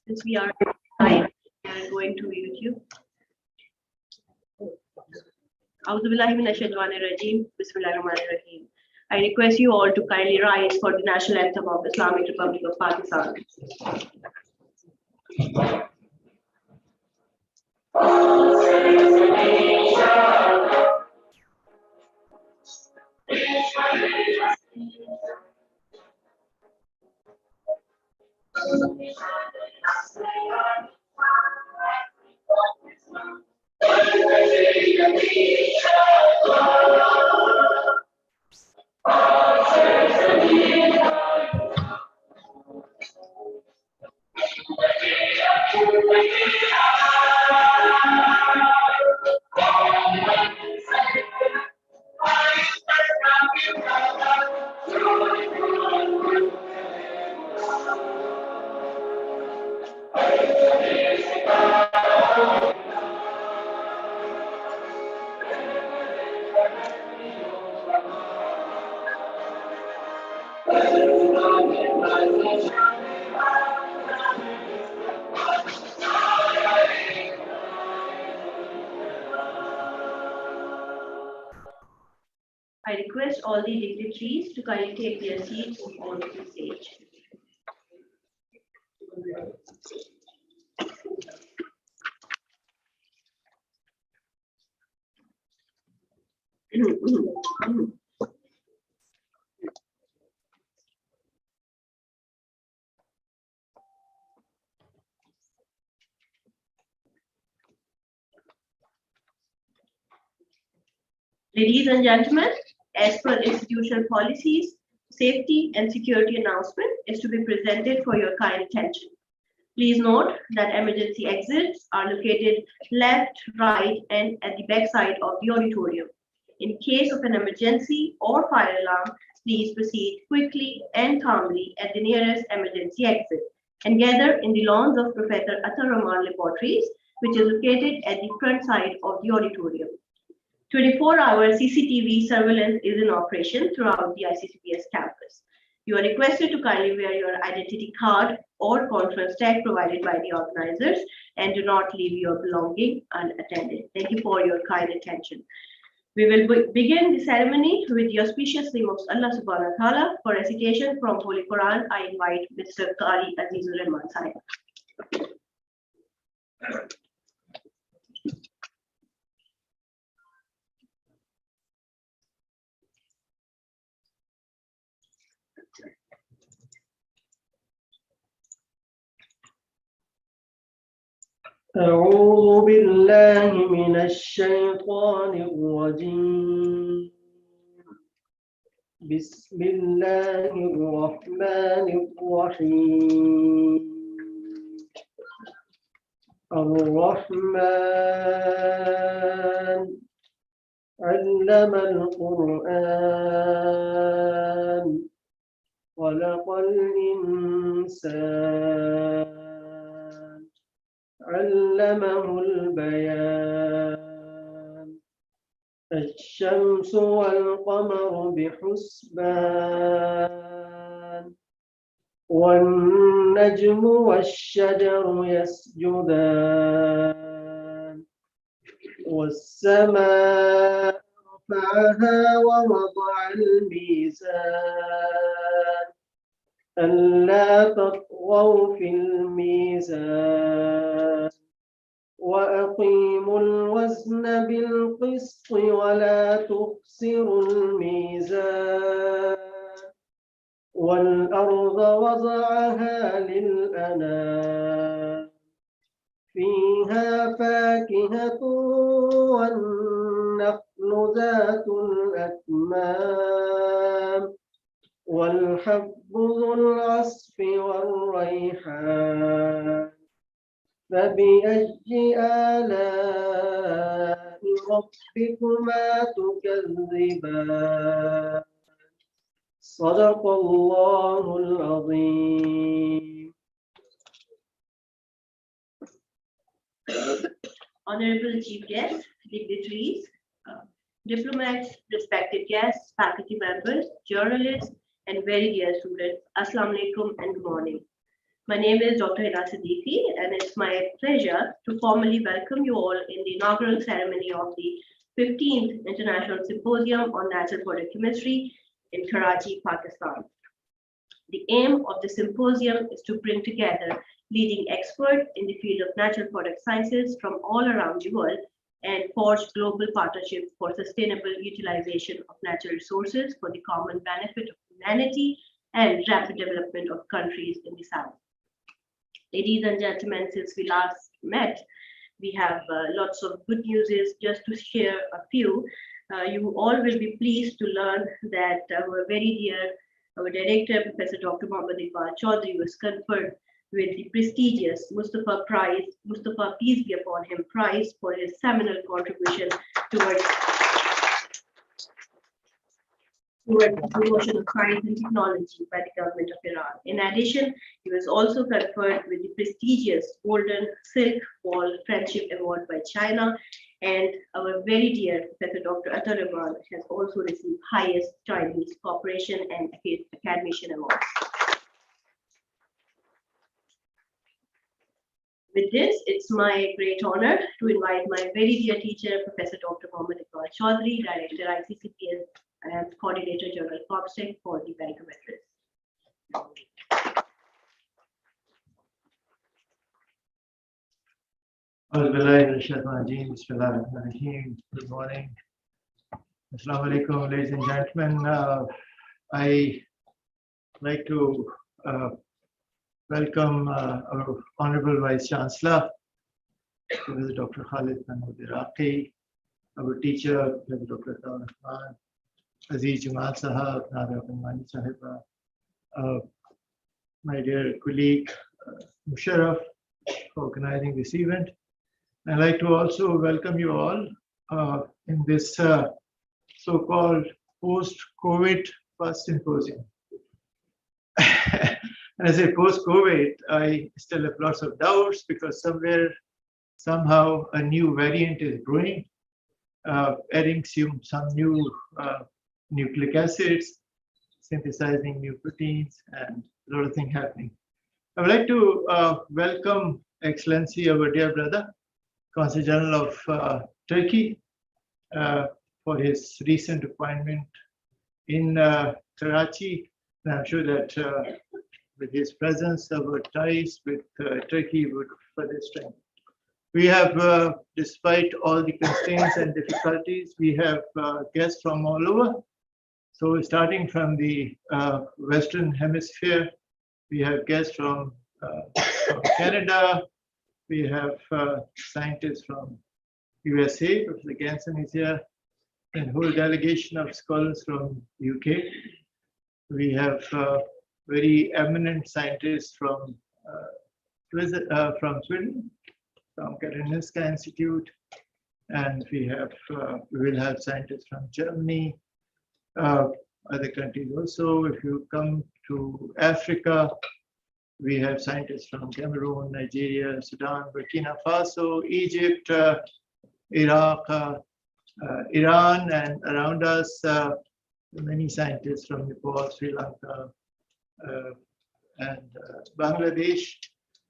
Since we are live, we are going to YouTube. Auzubillahiminashaitanirrajim. Bismillahirrahmanirrahim. I request you all to kindly rise for the national anthem of Islamic Republic of Pakistan. I request all the dignitaries to kindly take their seats on the stage. Ladies and gentlemen, as per institutional policies, safety and security announcement is to be presented for your kind attention. Please note that emergency exits are located left, right, and at the back side of the auditorium. In case of an emergency or fire alarm, please proceed quickly and calmly at the nearest emergency exit and gather in the lawns of Professor Atar Rahman Laboratories, which is located at the front side of the auditorium. 24-hour CCTV surveillance is in operation throughout the ICCBS campus. You are requested to kindly wear your identity card or conference tag provided by the organizers and do not leave your belongings unattended. Thank you for your kind attention. We will begin the ceremony with the auspicious name of Allah subhanahu wa ta'ala. For recitation from Holy Quran, I invite Mr. Qari Azizur Rahman Sahib. أعوذ بالله من الشيطان الرجيم بسم الله الرحمن الرحيم الرحمن علم القرآن خلق الإنسان علمه البيان الشمس والقمر بحسبان والنجم والشجر يسجدان والسماء رفعها ووضع الميزان ألا تطغوا في الميزان وأقيموا الوزن بالقسط ولا تخسروا الميزان والأرض وضعها للأنام فيها فاكهة والنخل ذات الأكمام والحب ذو العصف والريحان فبأي آلاء ربكما تكذبان صدق الله العظيم. Honorable Chief Guests, dignitaries, diplomats, respected guests, faculty members, journalists, and very dear students, Assalamu alaikum and good morning. My name is Dr. Hina Siddiqui, and it's my pleasure to formally welcome you all in the inaugural ceremony of the 15th International Symposium on Natural Product Chemistry in Karachi, Pakistan. The aim of the symposium is to bring together leading experts in the field of natural product sciences from all around the world and forge global partnerships for sustainable utilization of natural resources for the common benefit of humanity and rapid development of countries in the South. Ladies and gentlemen, since we last met, we have lots of good news. Just to share a few. You all will be pleased to learn that our very dear, our director, Professor Dr. Mohammad Iqbal Chaudhry, was conferred with the prestigious Mustafa Prize, Mustafa Peace be upon him Prize, for his seminal contribution towards the promotion of science and technology by the government of Iran. In addition, he was also conferred with the prestigious Golden Silk Wall Friendship Award by China, and our very dear Professor Dr. Auditorium has also received highest Chinese Cooperation and Academician Awards. With this, it's my great honor to invite my very dear teacher, Professor Dr. Mohammad Iqbal Chaudhry, Director, ICCBs, and Coordinator General COPSEC, for the welcome address. Good morning. Assalamu alaikum, ladies and gentlemen. I like to welcome our Honorable Vice Chancellor, Professor Dr. Khalid Mahmood Iraqi, our teacher, Professor Dr. Rahman, Aziz Jamal Sahab, Nada Rahmani Sahiba, my dear colleague Musharraf, for organizing this event. I'd like to also welcome you all in this so-called post-COVID first symposium. And I say post-COVID, I still have lots of doubts because somehow a new variant is brewing, adding some new nucleic acids, synthesizing new proteins, and a lot of things happening. I would like to welcome Excellency, our dear brother, Consul General of Turkey, for his recent appointment in Karachi. And I'm sure that with his presence, our ties with Turkey would further strengthen. We have, despite all the constraints and difficulties, we have guests from all over. So starting from the Western Hemisphere, we have guests from Canada, we have scientists from USA, Professor Ganson is here, and a whole delegation of scholars from UK. We have very eminent scientists from Sweden, from Karolinska Institute, and we will have scientists from Germany, other countries also. If you come to Africa, we have scientists from Cameroon, Nigeria, Sudan, Burkina Faso, Egypt, Iraq, Iran, and around us, many scientists from Nepal, Sri Lanka, and Bangladesh.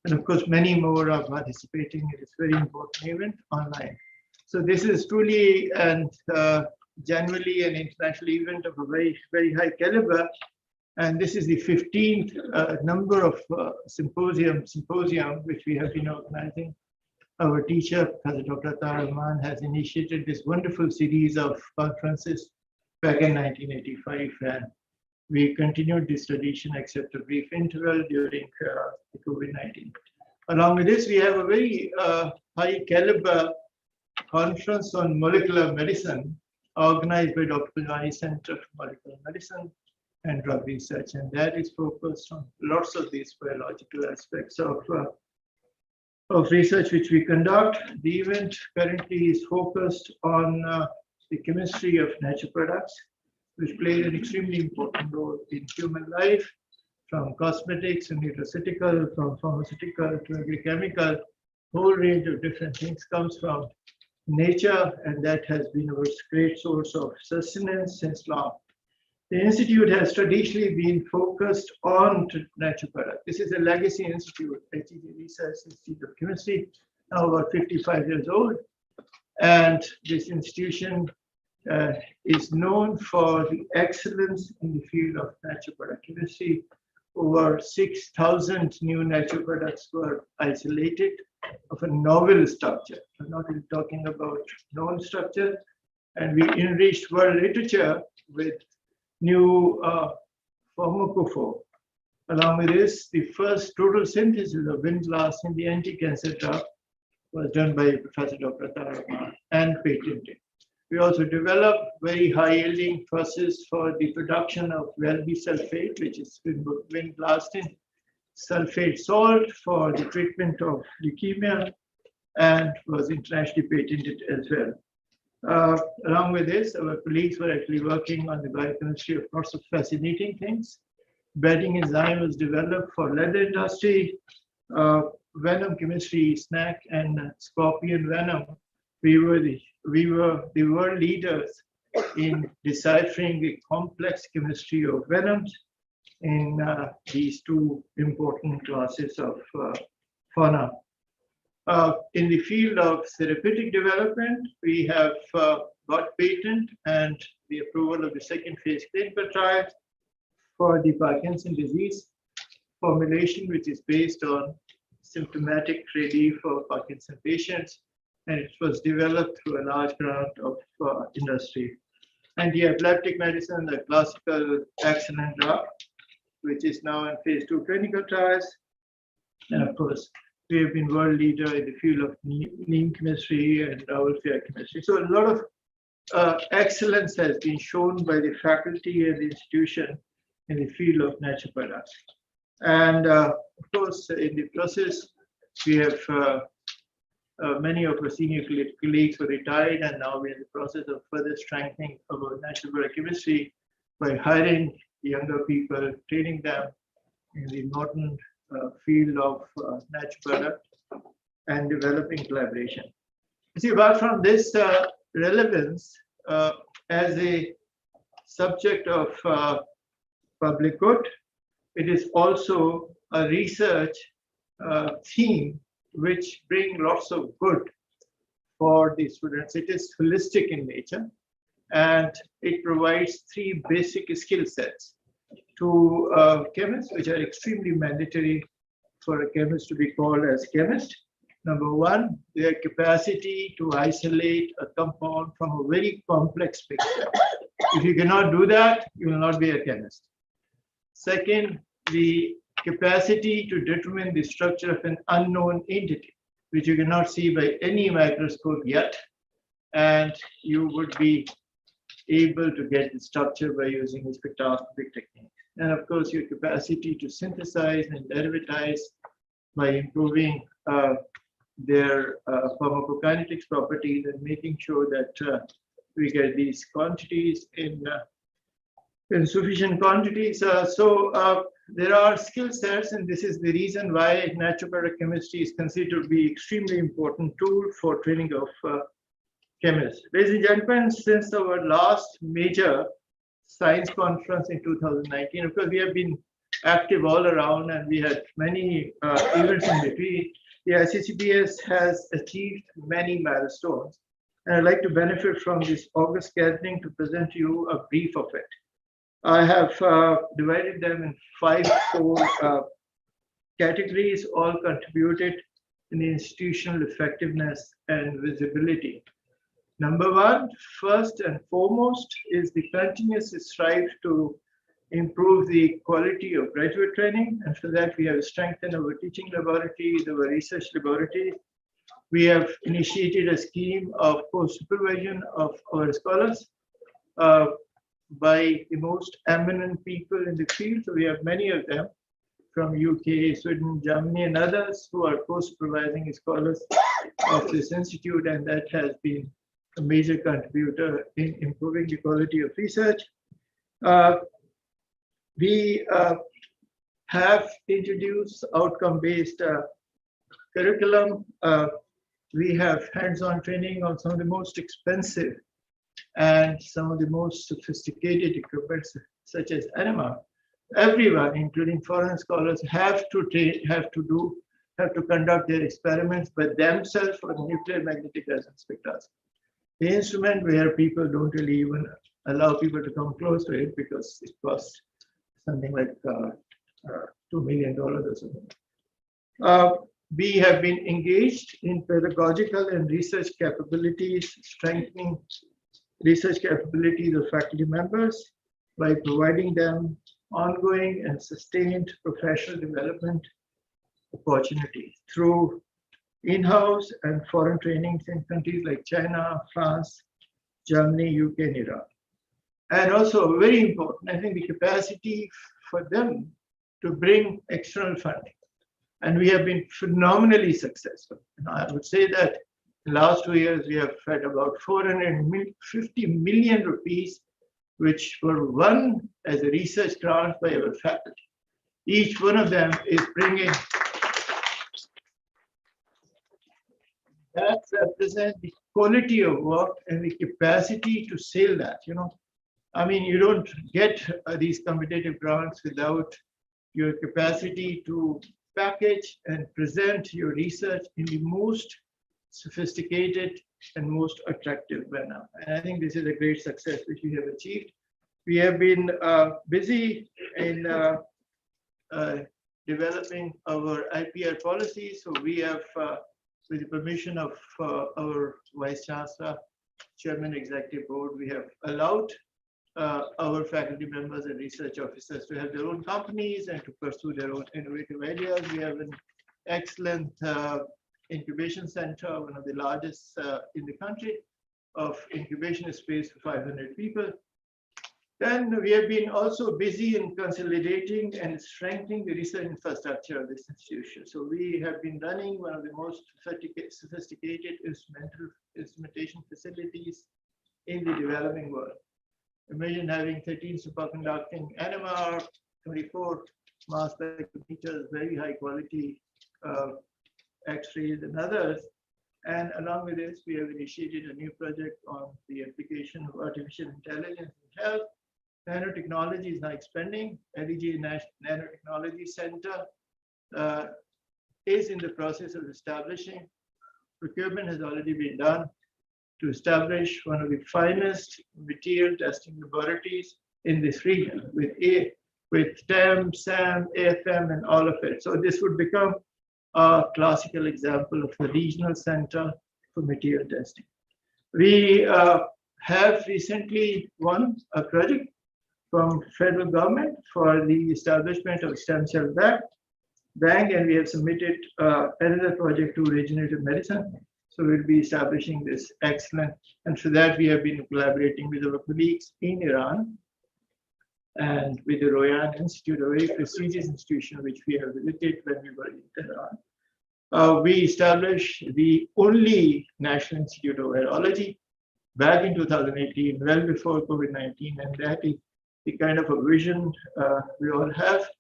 And of course, many more are participating in this very important event online. So this is truly and genuinely an international event of a very, very high caliber. And this is the 15th number of symposium, which we have been organizing. Our teacher, Professor Dr. Rahman, has initiated this wonderful series of conferences back in 1985. And we continued this tradition except a brief interval during the COVID-19. Along with this, we have a very high caliber conference on molecular medicine organized by Dr. Pilani Center for Molecular Medicine and Drug Research, and that is focused on lots of these biological aspects of research which we conduct. The event currently is focused on the chemistry of natural products, which play an extremely important role in human life, from cosmetics and nutraceutical, from pharmaceutical to agrochemical. Whole range of different things comes from nature, and that has been our great source of sustenance since long. The institute has traditionally been focused on natural products. This is a legacy institute, HEG Research Institute of Chemistry, now about 55 years old. And this institution is known for the excellence in the field of natural product chemistry. Over 6,000 new natural products were isolated of a novel structure. I'm not really talking about known structure. And we enriched world literature with new pharmacophore. Along with this, the first total synthesis of windglass in the anti-cancer drug was done by Professor Dr. Tarama and patented. We also developed very high-yielding process for the production of Welby sulfate, which is windblasting sulfate salt for the treatment of leukemia, and was internationally patented as well. Along with this, our colleagues were actually working on the biochemistry of lots of fascinating things. Bedding enzyme was developed for leather industry, venom chemistry, snack and scorpion venom. We were the world leaders in deciphering the complex chemistry of venoms in these two important classes of fauna. In the field of therapeutic development, we have got patent and the approval of the second phase clinical trial for the Parkinson disease formulation, which is based on symptomatic relief for Parkinson patients. And it was developed through a large grant of industry. Anti-epileptic medicine, the classical excellent drug, which is now in phase 2 clinical trials. And of course, we have been world leader in the field of neem chemistry and owl fair chemistry. So a lot of excellence has been shown by the faculty and the institution in the field of natural products. And of course, in the process, we have many of our senior colleagues were retired, and now we're in the process of further strengthening our natural product chemistry by hiring younger people, training them in the modern field of natural product and developing collaboration. You see, apart from this relevance as a subject of public good, it is also a research theme which bring lots of good for the students. It is holistic in nature, and it provides 3 basic skill sets to chemists, which are extremely mandatory for a chemist to be called as chemist. Number 1, their capacity to isolate a compound from a very complex mixture. If you cannot do that, you will not be a chemist. Second, the capacity to determine the structure of an unknown entity, which you cannot see by any microscope yet, and you would be able to get the structure by using spectroscopic techniques. And of course, your capacity to synthesize and derivatize by improving their pharmacokinetics properties and making sure that we get these quantities in sufficient quantities. There are skill sets, and this is the reason why natural product chemistry is considered to be extremely important tool for training of chemists. Ladies and gentlemen, since our last major science conference in 2019, of course, we have been active all around, and we had many events in between. The ICCBS has achieved many milestones, and I'd like to benefit from this August gathering to present to you a brief of it. I have divided them in 5 core categories, all contributed in the institutional effectiveness and visibility. Number 1, first and foremost, is the continuous strive to improve the quality of graduate training. And for that, we have strengthened our teaching laboratories, our research laboratories. We have initiated a scheme of co-supervision of our scholars by the most eminent people in the field. So we have many of them from UK, Sweden, Germany, and others who are co-supervising scholars of this institute, and that has been a major contributor in improving the quality of research. We have introduced outcome-based curriculum. We have hands-on training on some of the most expensive and some of the most sophisticated equipment such as NMR, everyone, including foreign scholars, have to conduct their experiments by themselves for nuclear magnetic resonance spectroscopy. The instrument where people don't really even allow people to come close to it because it costs something like $2 million or something. We have been engaged in pedagogical and research capabilities, strengthening research capabilities of faculty members by providing them ongoing and sustained professional development opportunities through in-house and foreign trainings in countries like China, France, Germany, UK, and Iran. And also very important, I think the capacity for them to bring external funding. And we have been phenomenally successful. And I would say that in the last 2 years, we have had about 450 million rupees, which were won as a research grant by our faculty. Each one of them is bringing, that represents the quality of work and the capacity to sell that, I mean, you don't get these competitive grants without your capacity to package and present your research in the most sophisticated and most attractive manner. And I think this is a great success which we have achieved. We have been busy in developing our IPR policy. So we have, with the permission of our Vice Chancellor, Chairman, Executive Board, we have allowed our faculty members and research officers to have their own companies and to pursue their own innovative ideas. We have an excellent incubation center, one of the largest in the country, of incubation space for 500 people. Then we have been also busy in consolidating and strengthening the research infrastructure of this institution. So we have been running one of the most sophisticated instrumentation facilities in the developing world. Imagine having 13 superconducting NMR, 24 mass spectrometers, very high quality X-rays and others. And along with this, we have initiated a new project on the application of artificial intelligence in health. Nanotechnology is now expanding. LEG Nanotechnology Center is in the process of establishing. Procurement has already been done to establish one of the finest material testing laboratories in this region with TEM, SAM, AFM, and all of it. So this would become a classical example of a regional center for material testing. We have recently won a project from federal government for the establishment of stem cell bank, and we have submitted another project to regenerative medicine. So we'll be establishing this excellent, and for that we have been collaborating with our colleagues in Iran and with the Royan Institute, a very prestigious institution which we have visited when we were in Tehran. We established the only National Institute of Virology back in 2018, well before COVID-19, and that is the kind of a vision we all have.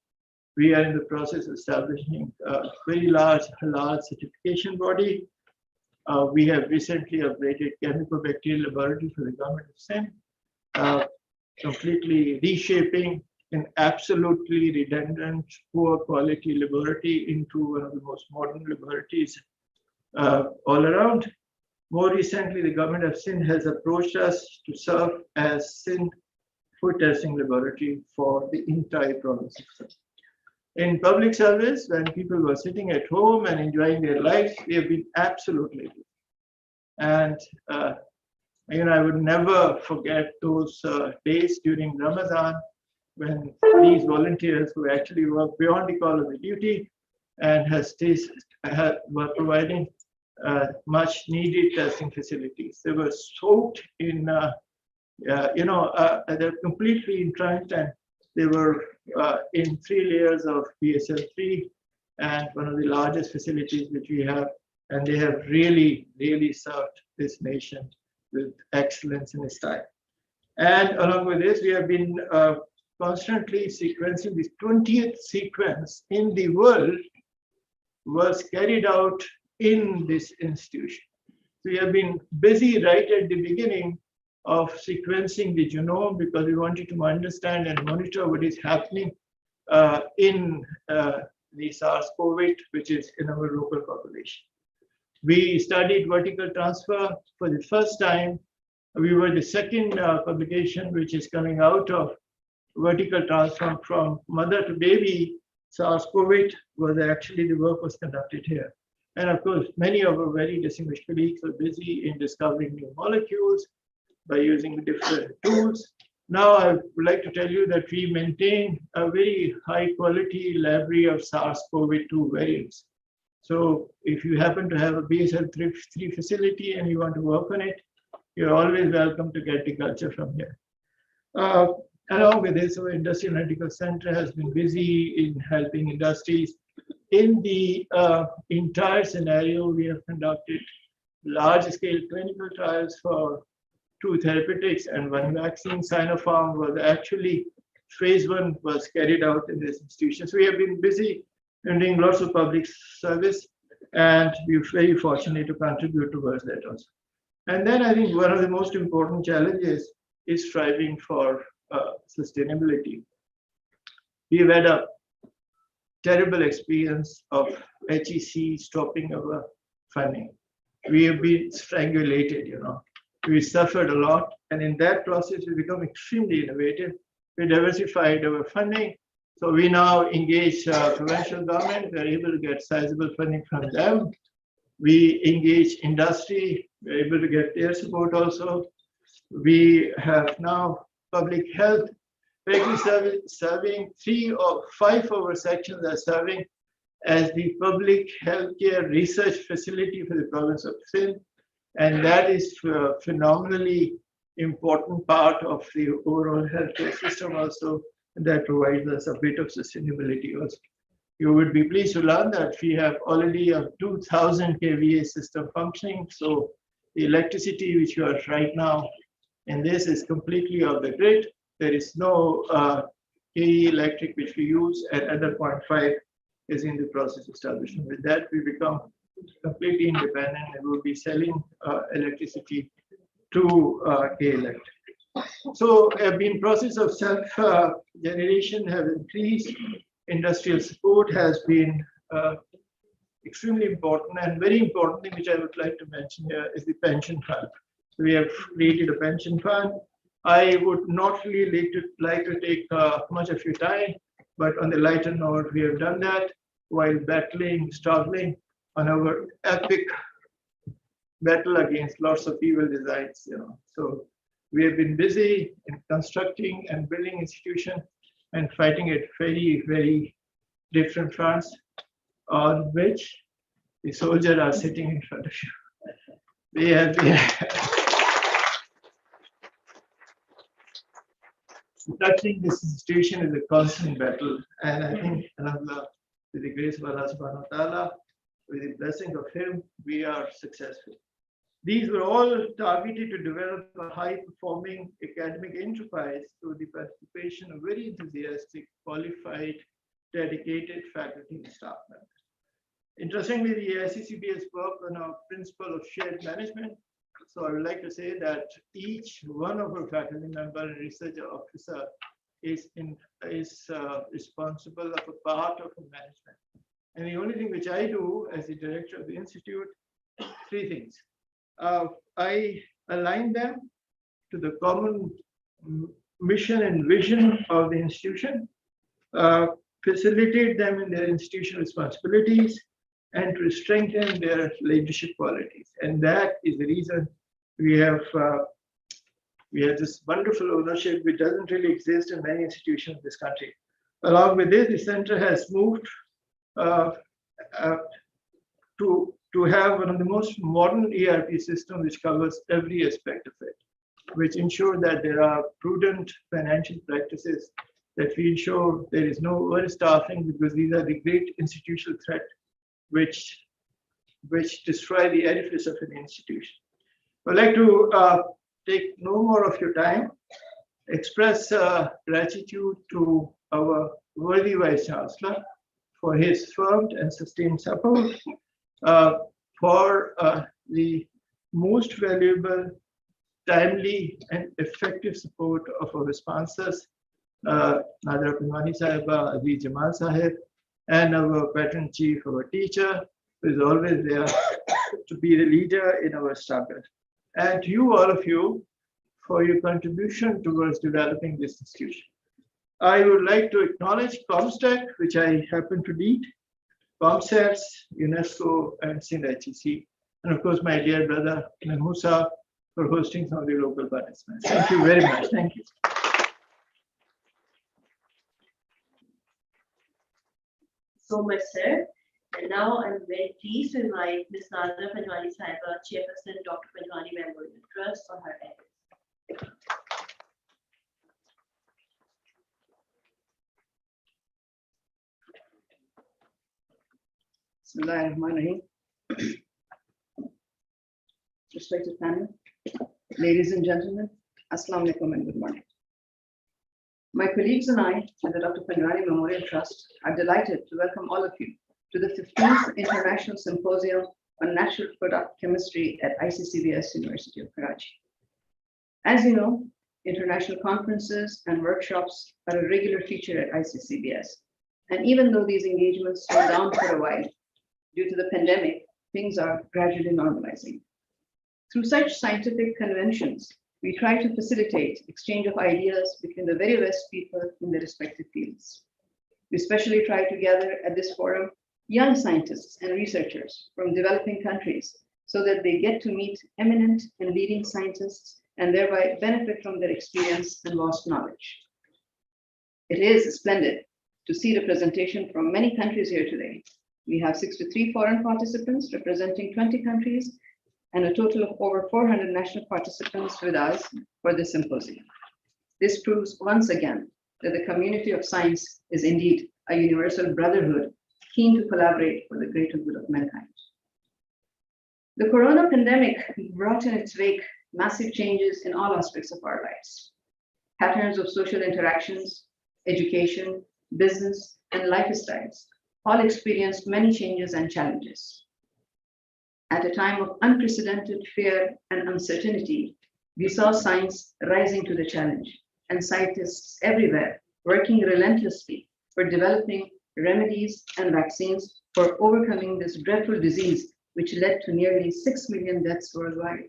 We are in the process of establishing a very large certification body. We have recently upgraded chemical bacterial laboratory for the government of Sindh, completely reshaping an absolutely redundant, poor quality laboratory into one of the most modern laboratories all around. More recently, the government of Sindh has approached us to serve as Sindh food testing laboratory for the entire province of Sindh. In public service, when people were sitting at home and enjoying their lives, we have been absolutely good. And I would never forget those days during Ramadan when these volunteers who actually work beyond the call of the duty and were providing much needed testing facilities. They were soaked in, they're completely entrenched, and they were in 3 layers of BSL-3 and one of the largest facilities which we have. And they have really, really served this nation with excellence in style. And along with this, we have been constantly sequencing. The 20th sequence in the world was carried out in this institution. So we have been busy right at the beginning of sequencing the genome because we wanted to understand and monitor what is happening in the SARS-CoV, which is in our local population. We studied vertical transfer for the first time. We were the second publication which is coming out of vertical transfer from mother to baby. SARS-CoV was actually the work was conducted here. And of course, many of our very distinguished colleagues were busy in discovering new molecules by using different tools. Now, I would like to tell you that we maintain a very high quality library of SARS-CoV-2 variants. So if you happen to have a BSL-3 facility and you want to work on it, you're always welcome to get the culture from here. Along with this, our Industrial Medical Center has been busy in helping industries. In the entire scenario, we have conducted large-scale clinical trials for 2 therapeutics and 1 vaccine. Sinopharm was actually, phase 1 was carried out in this institution. So we have been busy in doing lots of public service, and we're very fortunate to contribute towards that also. And then I think one of the most important challenges is striving for sustainability. We've had a terrible experience of HEC stopping our funding. We have been strangulated, We suffered a lot, and in that process, we become extremely innovative. We diversified our funding. So we now engage provincial government. We're able to get sizable funding from them. We engage industry. We're able to get their support also. We have now public health, serving 3 or 5 of our sections are serving as the public healthcare research facility for the province of Sindh. And that is a phenomenally important part of the overall healthcare system also, that provides us a bit of sustainability also. You would be pleased to learn that we have already a 2000 kVA system functioning. So the electricity which you are right now, and this is completely off the grid. There is no KE electric which we use, and another 0.5 is in the process of establishment. With that, we become completely independent and will be selling electricity to K Electric. So in process of self-generation have increased. Industrial support has been extremely important, and very importantly, which I would like to mention here, is the pension fund. So we have created a pension fund. I would not really like to take much of your time, but on the lighter note, we have done that while struggling on our epic battle against lots of evil designs. So we have been busy in constructing and building institutions and fighting at very, very different fronts, on which the soldiers are sitting in front of you. They have been touching this institution is a constant battle, and I think, with the grace of Allah subhanahu wa ta'ala, with the blessing of Him, we are successful. These were all targeted to develop a high-performing academic enterprise through the participation of very enthusiastic, qualified, dedicated faculty and staff members. Interestingly, the ICCBS work on our principle of shared management. So I would like to say that each one of our faculty member and researcher officer is responsible of a part of the management. And the only thing which I do as the director of the institute, 3 things. I align them to the common mission and vision of the institution, facilitate them in their institutional responsibilities, and to strengthen their leadership qualities. And that is the reason we have this wonderful ownership which doesn't really exist in many institutions in this country. Along with this, the center has moved to have one of the most modern ERP systems which covers every aspect of it, which ensure that there are prudent financial practices, that we ensure there is no overstaffing, because these are the great institutional threat which destroy the edifice of an institution. I'd like to take no more of your time, express gratitude to our worthy Vice Chancellor for his firm and sustained support, for the most valuable timely and effective support of our sponsors, Nadra Pinwani Sahiba, Aziz Jamal Sahib, and our patron chief, our teacher, who is always there to be the leader in our struggle. And to you, all of you, for your contribution towards developing this institution. I would like to acknowledge ComStack, which I happen to lead, ComSats, UNESCO, and SIND-HEC, and of course, my dear brother, Musa, for hosting some of the local participants. Thank you very much. Thank you. So much, sir. And now I'm very pleased to invite Ms. Nadra Panjwani Sahiba, Chairperson, Dr. Panjwani Memorial Trust, for her address. Bismillahirrahmanirrahim. Respected panel, ladies and gentlemen, Assalamu alaikum and good morning. My colleagues and I at the Dr. Panjwani Memorial Trust are delighted to welcome all of you to the 15th International Symposium on Natural Product Chemistry at ICCBS University of Karachi. As you know, international conferences and workshops are a regular feature at ICCBS. And even though these engagements slowed down for a while, due to the pandemic, things are gradually normalizing. Through such scientific conventions, we try to facilitate exchange of ideas between the very best people in their respective fields. We especially try to gather at this forum young scientists and researchers from developing countries so that they get to meet eminent and leading scientists and thereby benefit from their experience and vast knowledge. It is splendid to see representation from many countries here today. We have 63 foreign participants representing 20 countries and a total of over 400 national participants with us for this symposium. This proves once again that the community of science is indeed a universal brotherhood keen to collaborate for the greater good of mankind. The corona pandemic brought in its wake massive changes in all aspects of our lives. Patterns of social interactions, education, business, and lifestyles all experienced many changes and challenges. At a time of unprecedented fear and uncertainty, we saw science rising to the challenge and scientists everywhere working relentlessly for developing remedies and vaccines for overcoming this dreadful disease, which led to nearly 6 million deaths worldwide.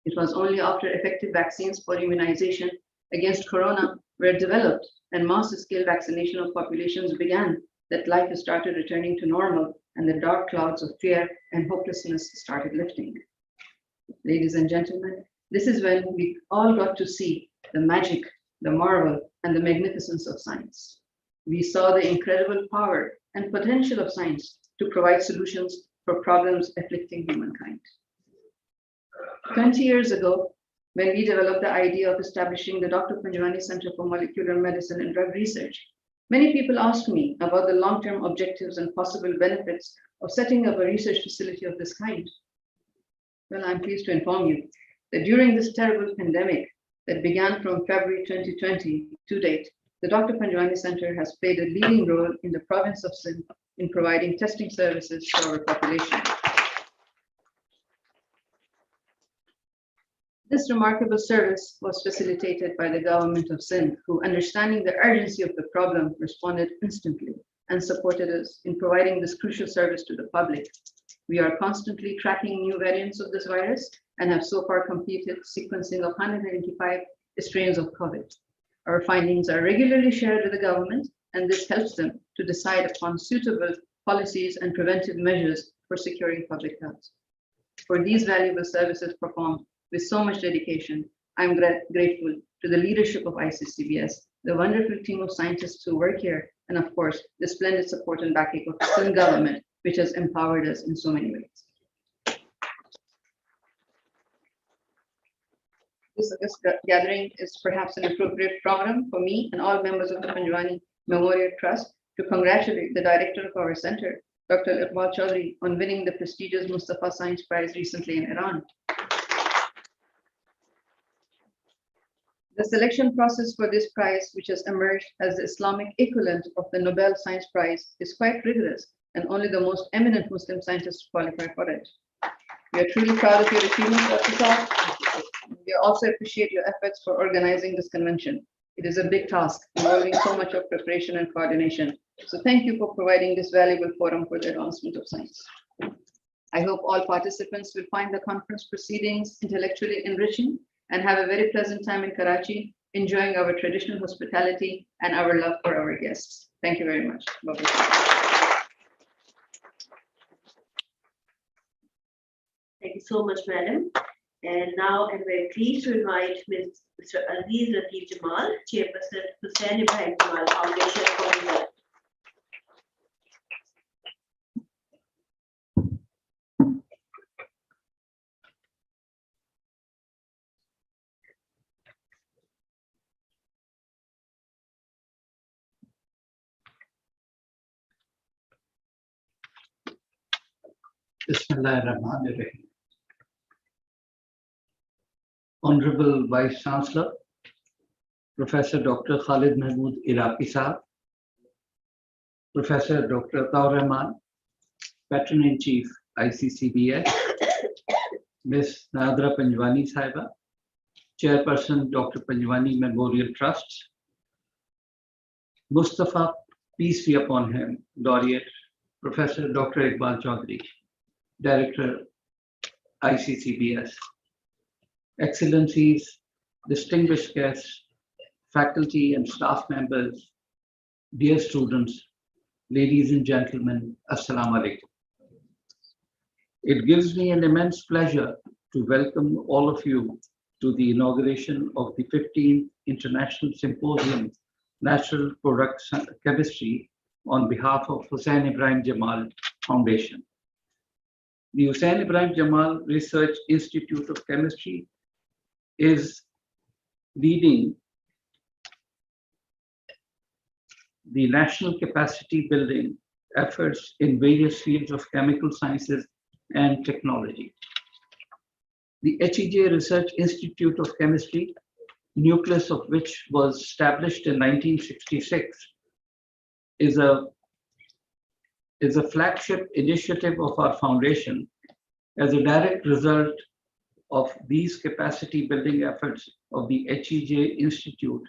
It was only after effective vaccines for immunization against corona were developed and mass-scale vaccination of populations began that life started returning to normal and the dark clouds of fear and hopelessness started lifting. Ladies and gentlemen, this is when we all got to see the magic, the marvel, and the magnificence of science. We saw the incredible power and potential of science to provide solutions for problems afflicting humankind. 20 years ago, when we developed the idea of establishing the Dr. Panjwani Center for Molecular Medicine and Drug Research, many people asked me about the long-term objectives and possible benefits of setting up a research facility of this kind. Well, I'm pleased to inform you that during this terrible pandemic that began from February 2020 to date, the Dr. Panjwani Center has played a leading role in the province of Sindh in providing testing services to our population. This remarkable service was facilitated by the government of Sindh, who, understanding the urgency of the problem, responded instantly and supported us in providing this crucial service to the public. We are constantly tracking new variants of this virus and have so far completed sequencing of 195 strains of COVID. Our findings are regularly shared with the government, and this helps them to decide upon suitable policies and preventive measures for securing public health. For these valuable services performed with so much dedication, I'm grateful to the leadership of ICCBS, the wonderful team of scientists who work here, and of course, the splendid support and backing of the Sindh government, which has empowered us in so many ways. This gathering is perhaps an appropriate forum for me and all members of the Panjwani Memorial Trust to congratulate the director of our center, Dr. Iqbal Chaudhry, on winning the prestigious Mustafa Science Prize recently in Iran. The selection process for this prize, which has emerged as the Islamic equivalent of the Nobel Science Prize, is quite rigorous, and only the most eminent Muslim scientists qualify for it. We are truly proud of your achievements, Dr. Saab. We also appreciate your efforts for organizing this convention. It is a big task involving so much of preparation and coordination. So thank you for providing this valuable forum for the advancement of science. I hope all participants will find the conference proceedings intellectually enriching and have a very pleasant time in Karachi, enjoying our traditional hospitality and our love for our guests. Thank you very much. Bye-bye. Thank you so much, madam. And now I'm very pleased to invite Mr. Aziz Latif Jamal, Chairperson, Hussain Ibrahim Jamal Foundation for the Bismillahirrahmanirrahim. Honorable Vice Chancellor, Professor Dr. Khalid Mahmood Iraqi Sahab, Professor Dr. Taur Rahman, Patron-in-Chief ICCBS, Ms. Nadra Panjwani Sahiba, Chairperson Dr. Panjwani Memorial Trust, Mustafa, peace be upon him, Laureate, Professor Dr. Iqbal Chaudhry, Director, ICCBS, Excellencies, distinguished guests, faculty and staff members, dear students, ladies and gentlemen, Assalamu alaikum. It gives me an immense pleasure to welcome all of you to the inauguration of the 15th International Symposium, Natural Products Chemistry on behalf of Hussain Ibrahim Jamal Foundation. The Hussain Ibrahim Jamal Research Institute of Chemistry is leading the national capacity building efforts in various fields of chemical sciences and technology. The HEJ Research Institute of Chemistry, nucleus of which was established in 1966, is a flagship initiative of our foundation as a direct result of these capacity building efforts of the HEJ Institute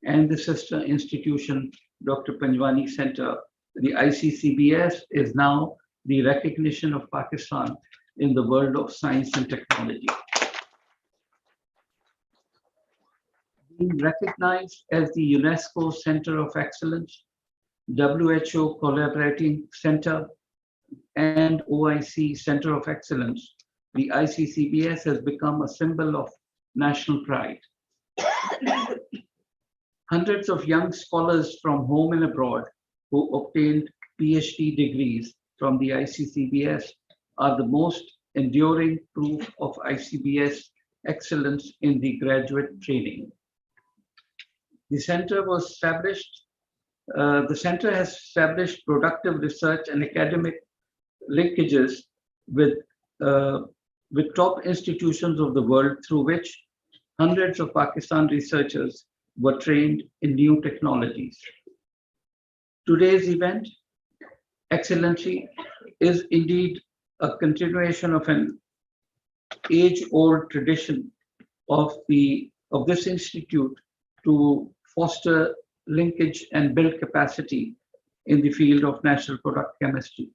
and the sister institution, Dr. Panjwani Center. The ICCBS is now the recognition of Pakistan in the world of science and technology. Being recognized as the UNESCO Center of Excellence, WHO Collaborating Center, and OIC Center of Excellence, the ICCBS has become a symbol of national pride. Hundreds of young scholars from home and abroad who obtained PhD degrees from the ICCBS are the most enduring proof of ICBS excellence in the graduate training. The center has established productive research and academic linkages with top institutions of the world, through which hundreds of Pakistan researchers were trained in new technologies. Today's event, Excellency, is indeed a continuation of an age-old tradition of this institute to foster linkage and build capacity in the field of natural product chemistry.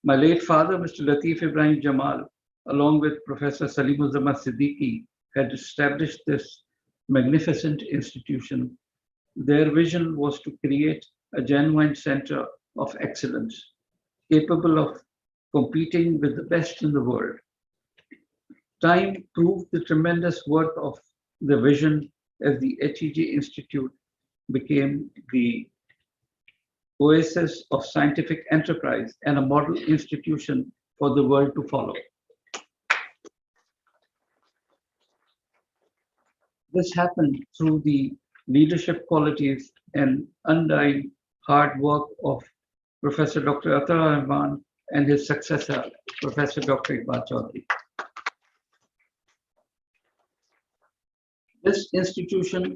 My late father, Mr. Latif Ibrahim Jamal, along with Professor Salimuzzaman Siddiqui, had established this magnificent institution. Their vision was to create a genuine center of excellence, capable of competing with the best in the world. Time proved the tremendous worth of the vision as the HEJ Institute became the oasis of scientific enterprise and a model institution for the world to follow. This happened through the leadership qualities and undying hard work of Professor Dr. Taur Rahman and his successor, Professor Dr. Iqbal Chaudhry. This institution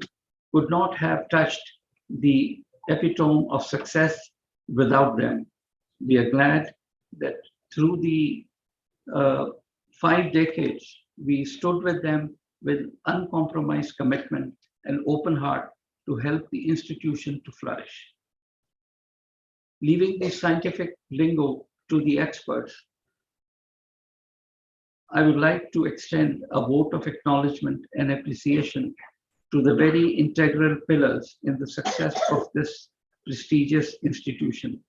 could not have touched the epitome of success without them. We are glad that through the 5 decades we stood with them with uncompromised commitment and open heart to help the institution to flourish. Leaving the scientific lingo to the experts, I would like to extend a vote of acknowledgement and appreciation to the very integral pillars in the success of this prestigious institution.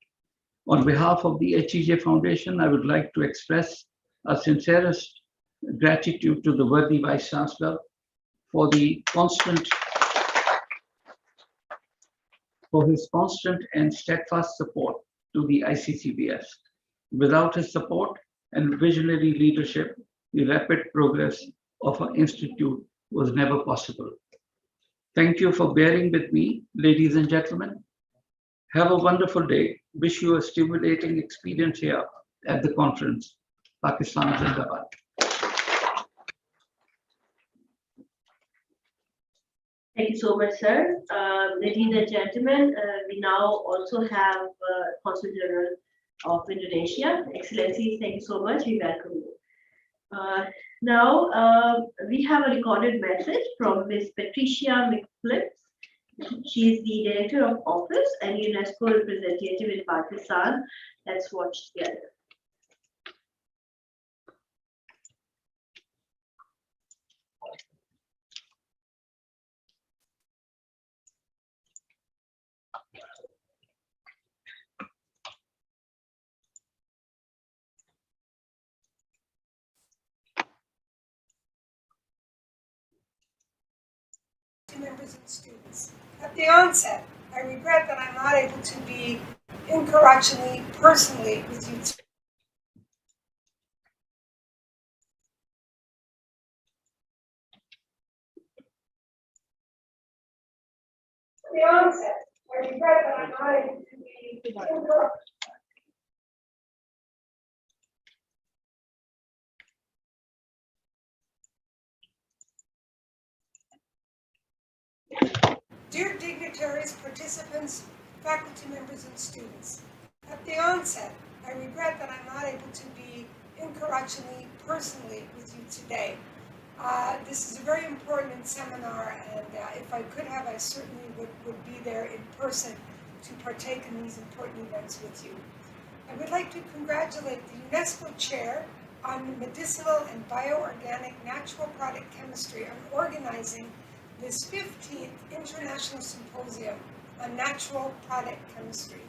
On behalf of the HEJ Foundation, I would like to express our sincerest gratitude to the worthy Vice Chancellor for his constant and steadfast support to the ICCBS. Without his support and visionary leadership, the rapid progress of our institute was never possible. Thank you for bearing with me, ladies and gentlemen. Have a wonderful day. Wish you a stimulating experience here at the conference. Pakistan Zindabad. Thank you so much, sir. Ladies and gentlemen, we now also have Consul General of Indonesia. Excellencies, thank you so much. We welcome you. Now, we have a recorded message from Ms. Patricia McPhillips. She is the Director of Office and UNESCO representative in Pakistan. Let's watch together. Members and students. At the onset, I regret that I'm not able to be in Karachi personally with you today. At the onset, I regret that I'm not able to be in Karachi. Dear dignitaries, participants, faculty members, and students, at the onset, I regret that I'm not able to be in Karachi personally with you today. This is a very important seminar, and if I could have, I certainly would be there in person to partake in these important events with you. I would like to congratulate the UNESCO Chair on Medicinal and Bioorganic Natural Product Chemistry on organizing this 15th International Symposium on Natural Product Chemistry.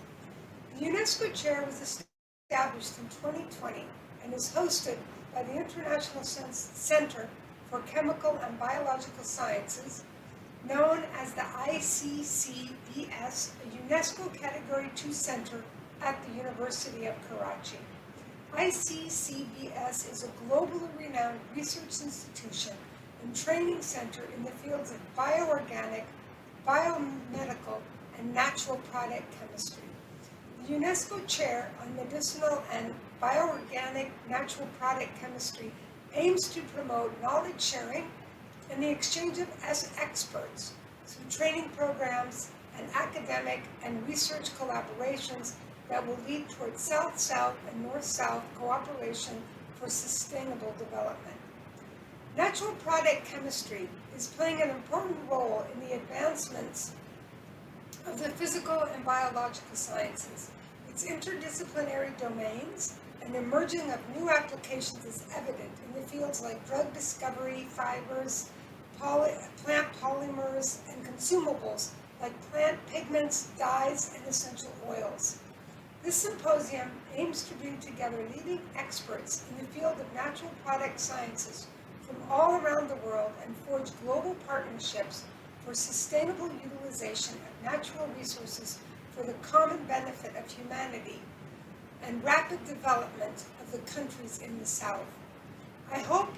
The UNESCO Chair was established in 2020 and is hosted by the International Center for Chemical and Biological Sciences, known as the ICCBS, a UNESCO Category 2 center at the University of Karachi. ICCBS is a globally renowned research institution and training center in the fields of bioorganic, biomedical, and natural product chemistry. The UNESCO Chair on Medicinal and Bioorganic Natural Product Chemistry aims to promote knowledge sharing and the exchange of experts through training programs and academic and research collaborations that will lead towards South-South and North-South cooperation for sustainable development. Natural product chemistry is playing an important role in the advancements of the physical and biological sciences. Its interdisciplinary domains and the merging of new applications is evident in the fields like drug discovery, fibers, plant polymers, and consumables like plant pigments, dyes, and essential oils. This symposium aims to bring together leading experts in the field of natural product sciences from all around the world and forge global partnerships for sustainable utilization of natural resources for the common benefit of humanity and rapid development of the countries in the South. I hope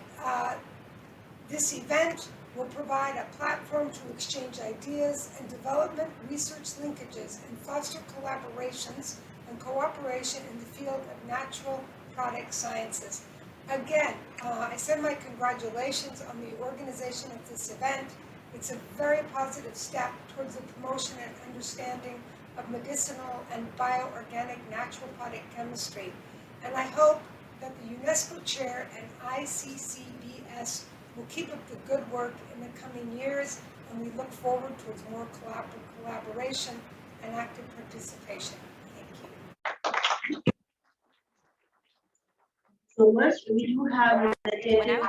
this event will provide a platform to exchange ideas and development research linkages and foster collaborations and cooperation in the field of natural product sciences. Again, I send my congratulations on the organization of this event. It's a very positive step towards the promotion and understanding of medicinal and bioorganic natural product chemistry. And I hope that the UNESCO Chair and ICCBS will keep up the good work in the coming years, and we look forward towards more collaboration and active participation. Thank you. So much. We do have representatives. Then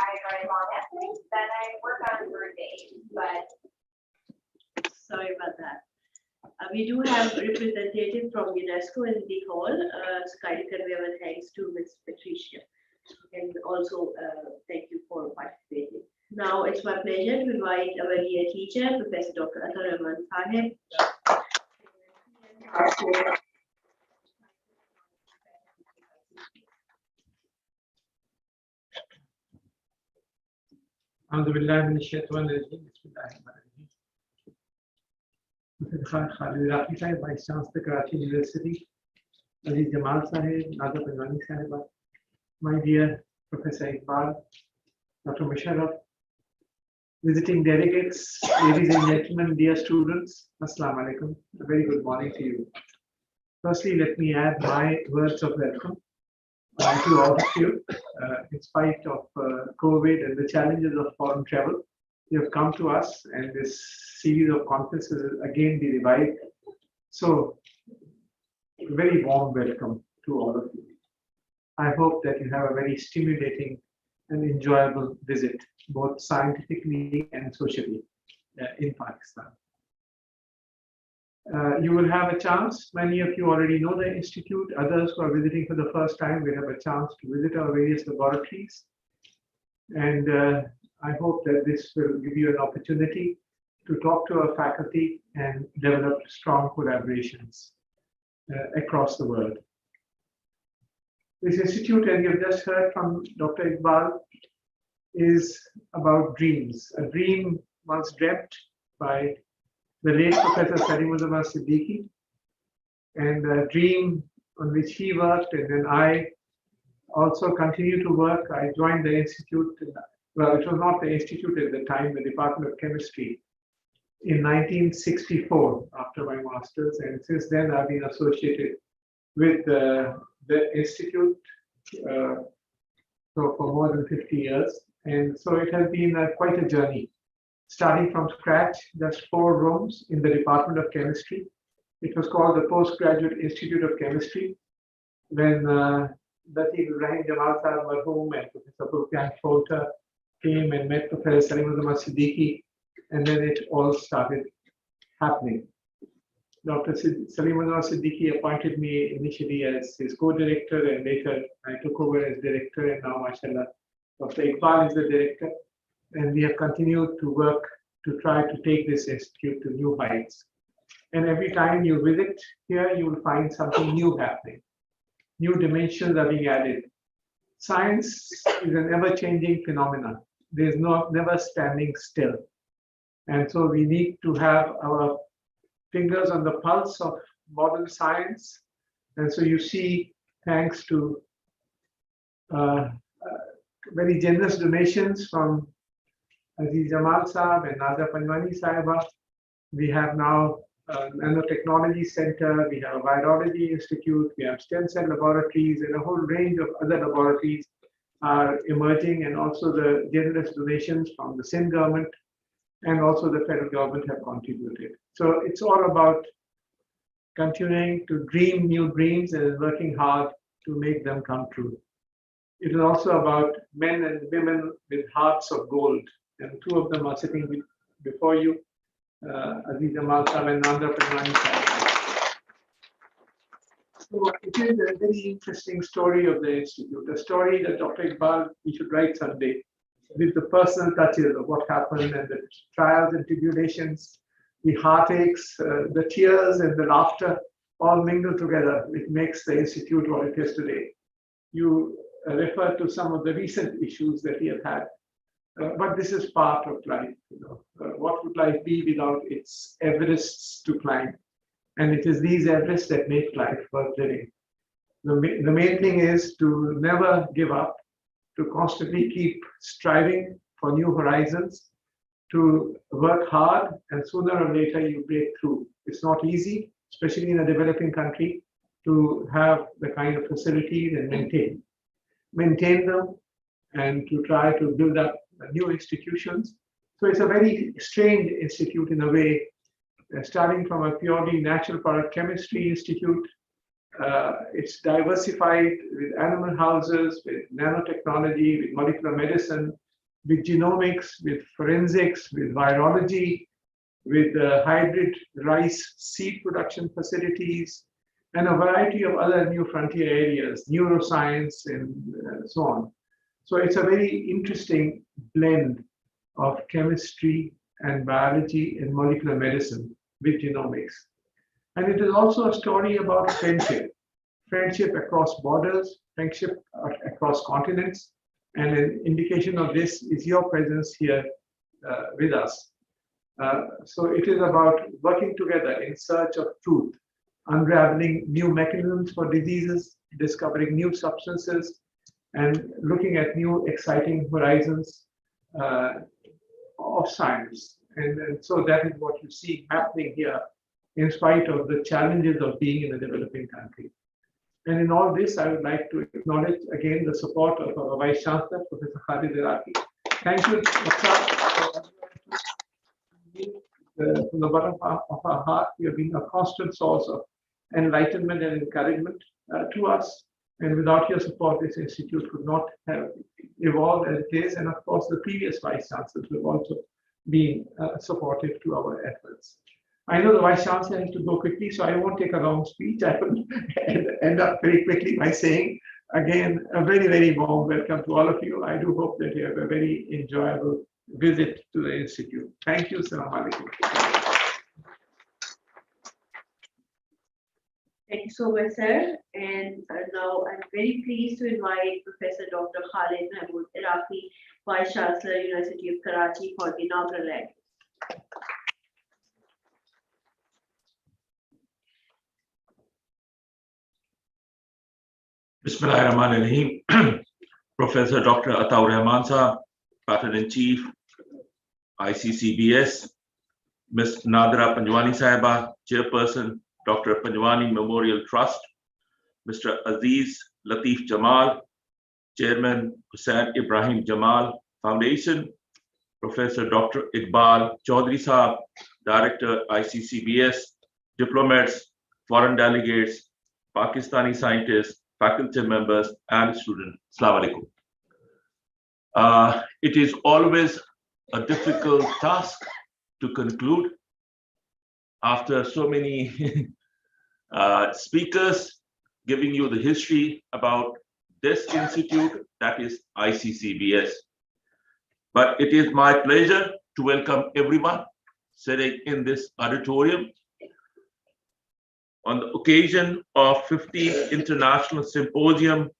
I work on birthdays, but Sorry about that. We do have a representative from UNESCO in the hall. So kindly convey our thanks to Ms. Patricia. And also thank you for participating. Now it's my pleasure to invite our dear teacher, Professor Dr. Auditorium Sahib. أعوذ بالله من الشيطان الرجيم بسم الله الرحمن الرحيم. Professor Khan Khalid Iraqi Sahib, Vice Chancellor, Karachi University, Aziz Jamal Sahib, Naza Panwani Sahiba, my dear Professor Iqbal, Dr. Musharraf, visiting delegates, ladies and gentlemen, dear students, Assalamu alaikum. A very good morning to you. Firstly, let me add my words of welcome to all of you. In spite of COVID and the challenges of foreign travel, you have come to us, and this series of conferences will again be revived. So, a very warm welcome to all of you. I hope that you have a very stimulating and enjoyable visit, both scientifically and socially, in Pakistan. You will have a chance, many of you already know the Institute, others who are visiting for the first time will have a chance to visit our various laboratories. And I hope that this will give you an opportunity to talk to our faculty and develop strong collaborations across the world. This institute, as you've just heard from Dr. Iqbal, is about dreams. A dream once dreamt by the late Professor Salimuzzaman Siddiqui, and a dream on which he worked, and then I also continue to work. I joined the institute, well, it was not the institute at the time, the Department of Chemistry, in 1964 after my master's, and since then I've been associated with the institute for more than 50 years, and so it has been quite a journey. Starting from scratch, just 4 rooms in the Department of Chemistry. It was called the Postgraduate Institute of Chemistry when Latif Ibrahim Jamal Sahib Marhoom and Professor Purkan Folter came and met Professor Salimuzzaman Siddiqui, and then it all started happening. Dr. Salimuzzaman Siddiqui appointed me initially as his co-director, and later I took over as director, and now, mashallah, Dr. Iqbal is the director. And we have continued to work to try to take this institute to new heights. And every time you visit here, you will find something new happening. New dimensions are being added. Science is an ever-changing phenomenon. There's never standing still. And so we need to have our fingers on the pulse of modern science. And so you see, thanks to very generous donations from Aziz Jamal Sahib and Naza Panwani Sahiba, we have now a nanotechnology center, we have a virology institute, we have stem cell laboratories, and a whole range of other laboratories are emerging, and also the generous donations from the Sindh government and also the federal government have contributed. So it's all about continuing to dream new dreams and working hard to make them come true. It is also about men and women with hearts of gold. And 2 of them are sitting before you, Aziz Jamal Sahib and Nanda Panwani Sahib. So it is a very interesting story of the institute, a story that Dr. Iqbal, we should write someday, with the personal touches of what happened and the trials and tribulations, the heartaches, the tears and the laughter all mingle together, which makes the institute what it is today. You refer to some of the recent issues that we have had. But this is part of life. What would life be without its Everests to climb? And it is these Everests that make life worth living. The main thing is to never give up, to constantly keep striving for new horizons, to work hard, and sooner or later you break through. It's not easy, especially in a developing country, to have the kind of facilities and maintain. maintain them and to try to build up new institutions. So it's a very strange institute in a way, starting from a purely natural product chemistry institute. It's diversified with animal houses, with nanotechnology, with molecular medicine, with genomics, with forensics, with virology, with hybrid rice seed production facilities, and a variety of other new frontier areas, neuroscience, and so on. So it's a very interesting blend of chemistry and biology and molecular medicine with genomics. And it is also a story about friendship across borders, friendship across continents. And an indication of this is your presence here with us. So it is about working together in search of truth, unraveling new mechanisms for diseases, discovering new substances, and looking at new exciting horizons of science. And so that is what you see happening here, in spite of the challenges of being in a developing country. And in all this, I would like to acknowledge again the support of our Vice Chancellor, Professor Khalid Iraqi. Thank you, from the bottom of our heart. You have been a constant source of enlightenment and encouragement to us. And without your support, this institute could not have evolved as it is. And of course, the previous Vice Chancellors have also been supportive to our efforts. I know the Vice Chancellor has to go quickly, so I won't take a long speech. I will end up very quickly by saying, again, a very, very warm welcome to all of you. I do hope that you have a very enjoyable visit to the Institute. Thank you. Assalamu alaikum. Thank you so much, sir. And now I'm very pleased to invite Professor Dr. Khalid Mahmood Iraqi, Vice Chancellor, University of Karachi, for the inaugural address. Bismillahirrahmanirrahim. Professor Dr. Ataur Rahman Sahab, Patron-in-Chief, ICCBS, Ms. Nadra Panjwani Sahiba, Chairperson, Dr. Panjwani Memorial Trust, Mr. Aziz Latif Jamal, Chairman, Hussain Ibrahim Jamal Foundation, Professor Dr. Iqbal Chaudhry Sahab, Director, ICCBS, diplomats, foreign delegates, Pakistani scientists, faculty members, and students. Assalamu alaikum. It is always a difficult task to conclude after so many speakers giving you the history about this institute, that is ICCBS. But it is my pleasure to welcome everyone sitting in this auditorium on the occasion of 15th International Symposium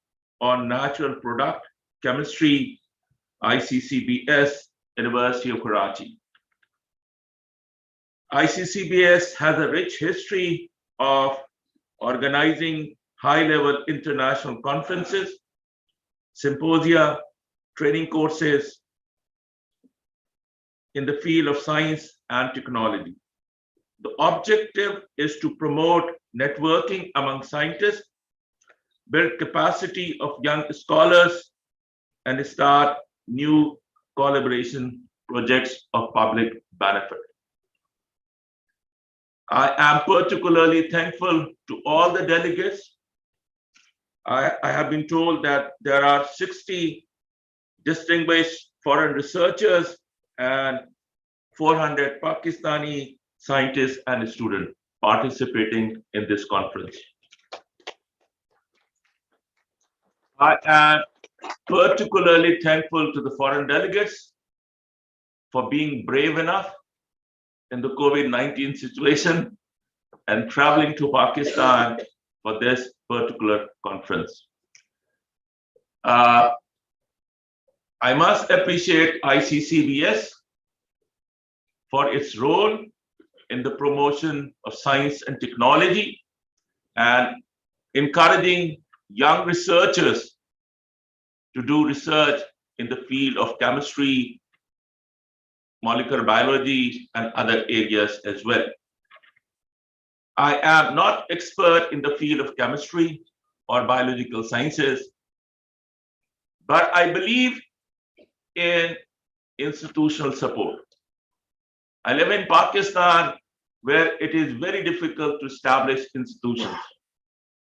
on Natural Product Chemistry, ICCBS, University of Karachi. ICCBS has a rich history of organizing high-level international conferences, symposia, training courses in the field of science and technology. The objective is to promote networking among scientists, build capacity of young scholars, and start new collaboration projects of public benefit. I am particularly thankful to all the delegates. I have been told that there are 60 distinguished foreign researchers and 400 Pakistani scientists and students participating in this conference. I am particularly thankful to the foreign delegates for being brave enough in the COVID-19 situation and traveling to Pakistan for this particular conference. I must appreciate ICCBS for its role in the promotion of science and technology and encouraging young researchers to do research in the field of chemistry, molecular biology, and other areas as well. I am not expert in the field of chemistry or biological sciences, but I believe in institutional support. I live in Pakistan, where it is very difficult to establish institutions.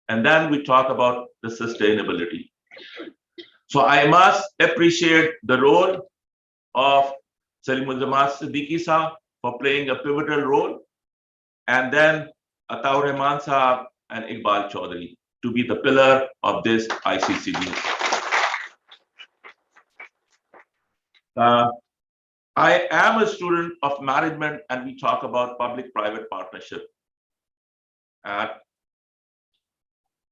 And then we talk about the sustainability. So I must appreciate the role of Salimuzzaman Siddiqui Sahab for playing a pivotal role, and then Ataur Rahman Sahab and Iqbal Chaudhry to be the pillar of this ICCBS. I am a student of management, and we talk about public-private partnership. And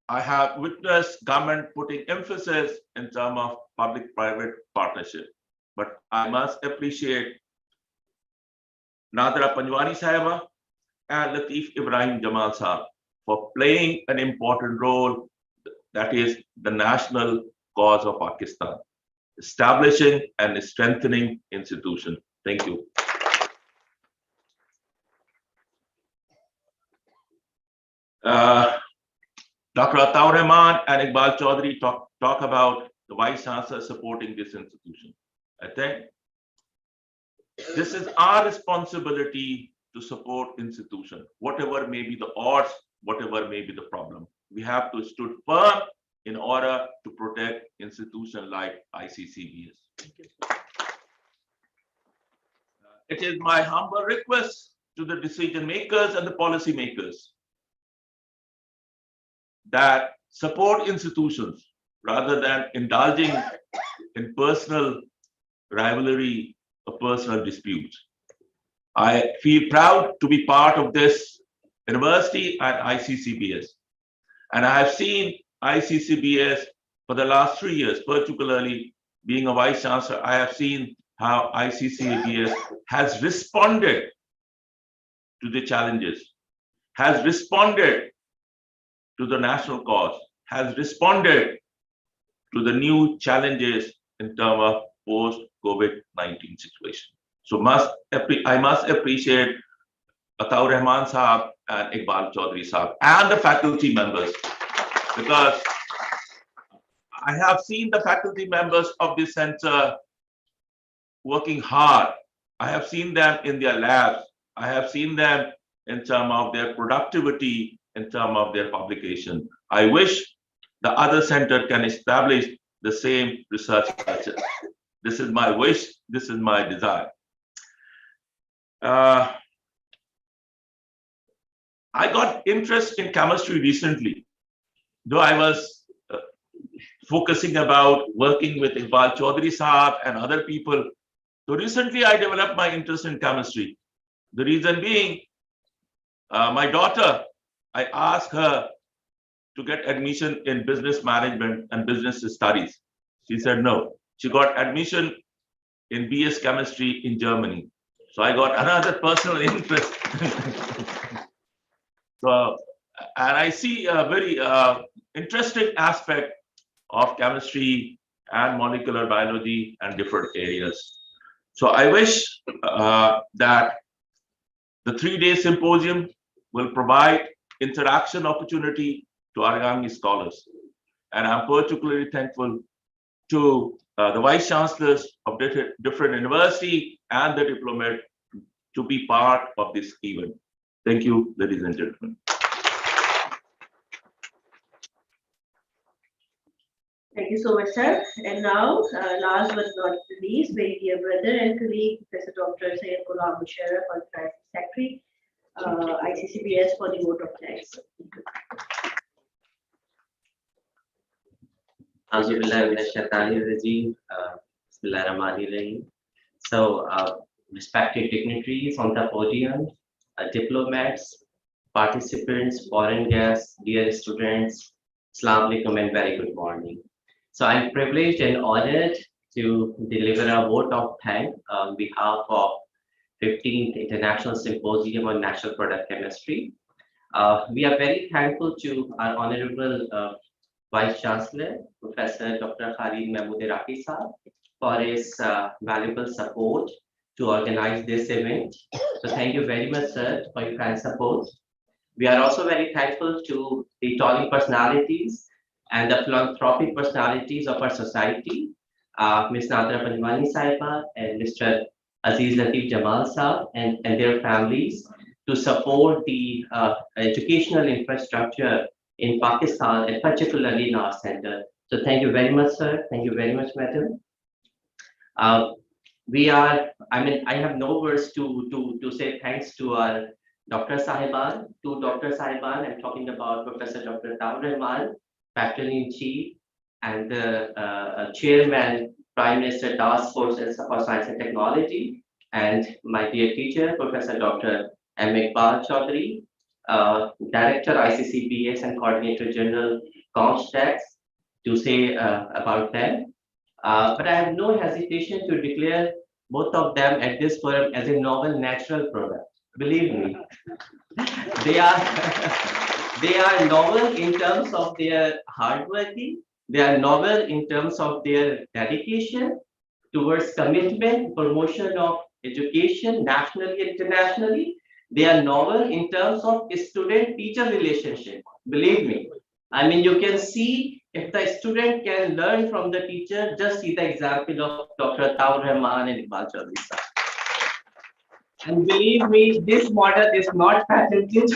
I have witnessed government putting emphasis in terms of public-private partnership. But I must appreciate Nadra Panjwani Sahiba and Latif Ibrahim Jamal Sahab for playing an important role, that is the national cause of Pakistan, establishing and strengthening institutions. Thank you. Dr. Ataur Rahman and Iqbal Chaudhry talk about the Vice Chancellor supporting this institution. I think this is our responsibility to support institution, whatever may be the odds, whatever may be the problem. We have to stand firm in order to protect institutions like ICCBS. It is my humble request to the decision makers and the policy makers that support institutions rather than indulging in personal rivalry or personal disputes. I feel proud to be part of this university and ICCBS. And I have seen ICCBS for the last 3 years, particularly being a Vice Chancellor. I have seen how ICCBS has responded to the challenges, has responded to the national cause, has responded to the new challenges in terms of post-COVID-19 situation. So I must appreciate Ataur Rahman Sahab and Iqbal Chaudhry Sahab and the faculty members, because I have seen the faculty members of this center working hard. I have seen them in their labs. I have seen them in terms of their productivity, in terms of their publication. I wish the other center can establish the same research culture. This is my wish, this is my desire. I got interest in chemistry recently, though I was focusing about working with Iqbal Chaudhry Sahab and other people. So recently I developed my interest in chemistry. The reason being, my daughter, I asked her to get admission in business management and business studies. She said no. She got admission in BS chemistry in Germany. So I got another personal interest. So, and I see a very interesting aspect of chemistry and molecular biology and different areas. So I wish that the 3-day symposium will provide interaction opportunity to Argami scholars. And I'm particularly thankful to the Vice Chancellors of different universities and the diplomat to be part of this event. Thank you, ladies and gentlemen. Thank you so much, sir. And now, last but not least, very dear brother and colleague, Professor Dr. Syed Ghulam Musharraf, Honorary Secretary, ICCBS, for the vote of thanks. So, respected dignitaries on the podium, diplomats, participants, foreign guests, dear students, Assalamu alaikum and very good morning. So I'm privileged and honored to deliver a vote of thanks on behalf of 15th International Symposium on Natural Product Chemistry. We are very thankful to our Honorable Vice Chancellor, Professor Dr. Khalid Mahmood Iraqi Sahab, for his valuable support to organize this event. So thank you very much, sir, for your kind support. We are also very thankful to the tolling personalities and the philanthropic personalities of our society, Ms. Nadra Panjwani Sahiba and Mr. Aziz Latif Jamal Saab and their families to support the educational infrastructure in Pakistan and particularly in our center. So thank you very much, sir. Thank you very much, madam. I have no words to say thanks to our Dr. Sahiban, to Dr. Sahiban. I'm talking about Professor Dr. Taur Rahman, Patron in Chief, and the Chairman, Prime Minister Task Force for Science and Technology, and my dear teacher, Professor Dr. M. Iqbal Chaudhary, Director ICCBS and Coordinator General COMSTAX, to say about them. But I have no hesitation to declare both of them at this forum as a novel natural product. Believe me, they are they are novel in terms of their hardworking. They are novel in terms of their dedication towards commitment, promotion of education nationally and internationally. They are novel in terms of student-teacher relationship. Believe me, I mean, you can see if the student can learn from the teacher, just see the example of Dr. Taur Rahman and Iqbal Chaudhary sir. And believe me, this model is not patented,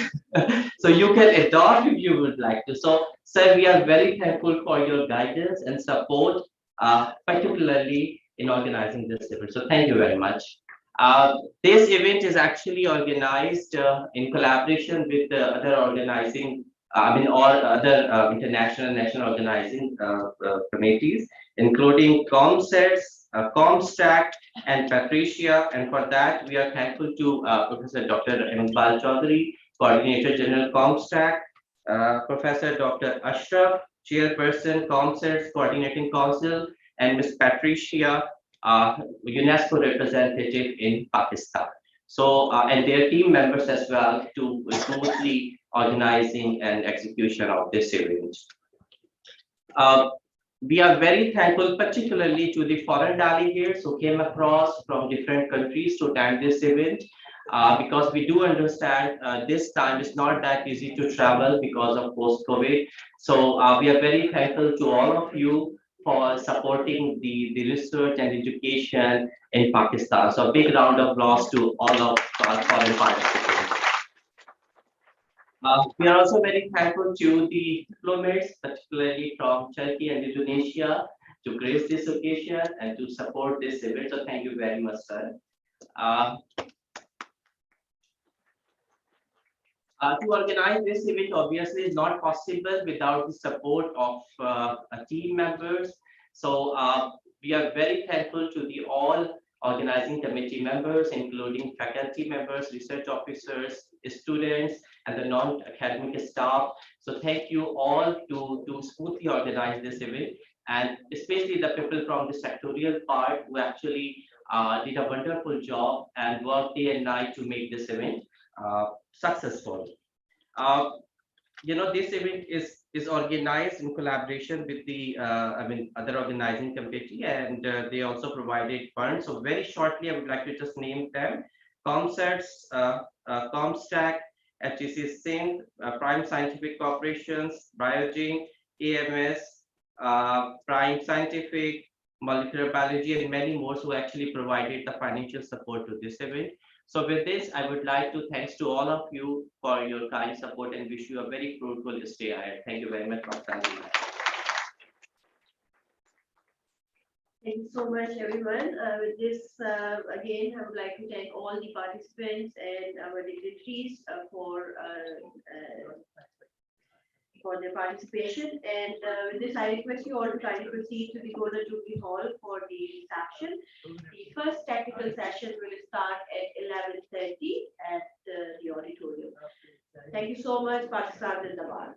so you can adopt if you would like to. So, sir, we are very thankful for your guidance and support, particularly in organizing this event. So, thank you very much. This event is actually organized in collaboration with the other organizing, all other international and national organizing committees, including COMSETS, COMSTAC, and Patricia. And for that, we are thankful to Professor Dr. Iqbal Chaudhary, Coordinator General COMSTAC, Professor Dr. Ashraf, Chairperson COMSETS Coordinating Council, and Ms. Patricia, UNESCO representative in Pakistan. So, and their team members as well to smoothly organizing and execution of this event. We are very thankful, particularly to the foreign delegates who came across from different countries to attend this event, because we do understand this time is not that easy to travel because of post-COVID. So we are very thankful to all of you for supporting the research and education in Pakistan. So a big round of applause to all of our foreign participants. We are also very thankful to the diplomats, particularly from Turkey and Indonesia, to grace this occasion and to support this event. So thank you very much, sir. To organize this event obviously is not possible without the support of team members. So we are very thankful to the all organizing committee members, including faculty members, research officers, students, and the non-academic staff. So thank you all to smoothly organize this event, and especially the people from the sectorial part who actually did a wonderful job and worked day and night to make this event successful. This event is organized in collaboration with the other organizing committee, and they also provided funds. So very shortly, I would like to just name them: COMSETS, COMSTAC, FGC Singh, Prime Scientific Corporations, Biogen, AMS, Prime Scientific, Molecular Biology, and many more who actually provided the financial support to this event. So with this, I would like to thanks to all of you for your kind support and wish you a very fruitful stay ahead. Thank you very much for standing by. Thank you so much, everyone. With this, again, I would like to thank all the participants and our dignitaries for their participation. And with this, I request you all to kindly proceed to the Golden Jubilee Hall for the reception. The first technical session will start at 11:30 at the auditorium. Thank you so much, Pakistan Zindabad.